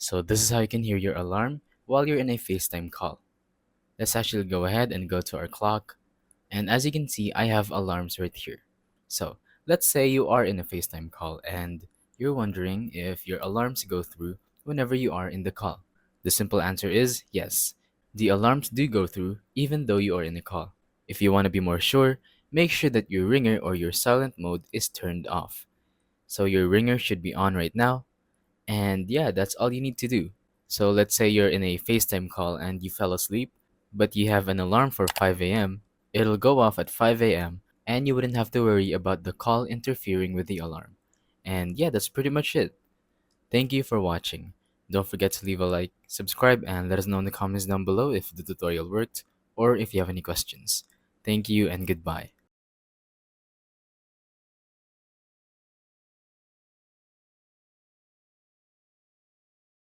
So this is how you can hear your alarm while you're in a FaceTime call. Let's actually go ahead and go to our clock. And as you can see, I have alarms right here. So let's say you are in a FaceTime call and you're wondering if your alarms go through whenever you are in the call. The simple answer is yes. The alarms do go through even though you are in a call. If you want to be more sure, make sure that your ringer or your silent mode is turned off. So your ringer should be on right now. And yeah, that's all you need to do. So let's say you're in a FaceTime call and you fell asleep, but you have an alarm for 5 a.m. It'll go off at 5 a.m. and you wouldn't have to worry about the call interfering with the alarm. And yeah, that's pretty much it. Thank you for watching. Don't forget to leave a like, subscribe, and let us know in the comments down below if the tutorial worked or if you have any questions. Thank you and goodbye.